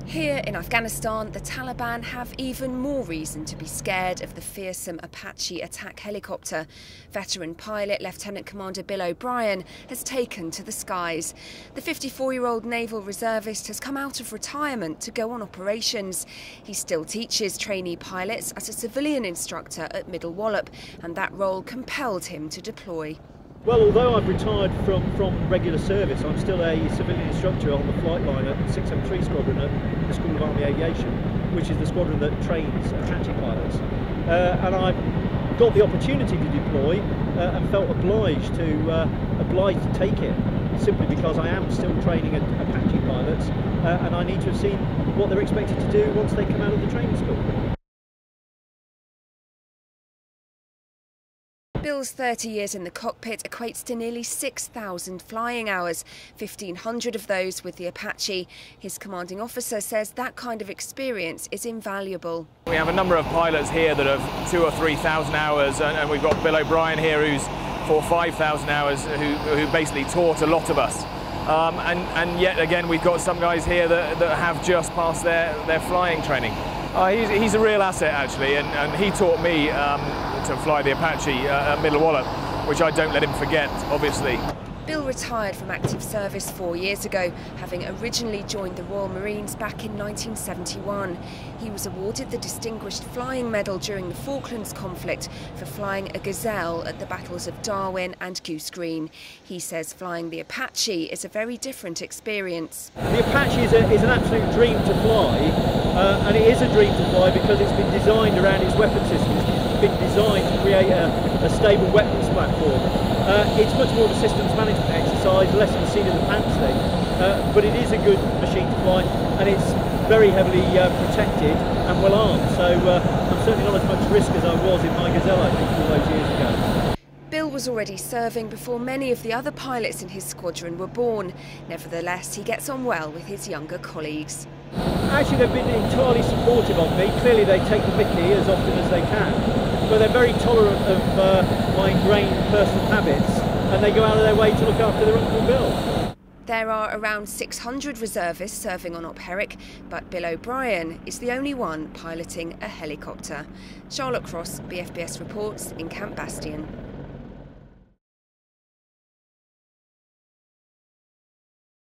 Here in Afghanistan, the Taliban have even more reason to be scared of the fearsome Apache attack helicopter. Veteran pilot Lieutenant Commander Bill O'Brien has taken to the skies. The 54-year-old naval reservist has come out of retirement to go on operations. He still teaches trainee pilots as a civilian instructor at Middle Wallop, and that role compelled him to deploy. Well, although I've retired from regular service, I'm still a civilian instructor on the flight line at the 673 Squadron at the School of Army Aviation, which is the squadron that trains Apache pilots. And I got the opportunity to deploy and felt obliged to take it, simply because I am still training Apache pilots and I need to have seen what they're expected to do once they come out of the training school. Bill's 30 years in the cockpit equates to nearly 6,000 flying hours, 1,500 of those with the Apache. His commanding officer says that kind of experience is invaluable. We have a number of pilots here that have 2,000 or 3,000 hours, and we've got Bill O'Brien here who's 4,000 or 5,000 hours, who basically taught a lot of us. And yet again, we've got some guys here that have just passed their flying training. He's a real asset, actually, and he taught me to fly the Apache at Middle Wallop, which I don't let him forget, obviously. Bill retired from active service 4 years ago, having originally joined the Royal Marines back in 1971. He was awarded the Distinguished Flying Medal during the Falklands conflict for flying a Gazelle at the battles of Darwin and Goose Green. He says flying the Apache is a very different experience. The Apache is an absolute dream to fly, and it is a dream to fly because it's been designed around its weapon system. It's been designed to create a stable weapons platform. It's much more of a systems management exercise, less of a seat of the pants thing, but it is a good machine to fly, and it's very heavily protected and well armed, so I'm certainly not as much risk as I was in my Gazelle, I think, all those years ago. Bill was already serving before many of the other pilots in his squadron were born. Nevertheless, he gets on well with his younger colleagues. Actually, they've been entirely supportive of me. Clearly they take the mickey as often as they can, but they're very tolerant of my ingrained personal habits, and they go out of their way to look after their Uncle Bill. There are around 600 reservists serving on Op Herrick, but Bill O'Brien is the only one piloting a helicopter. Charlotte Cross, BFBS reports in Camp Bastion.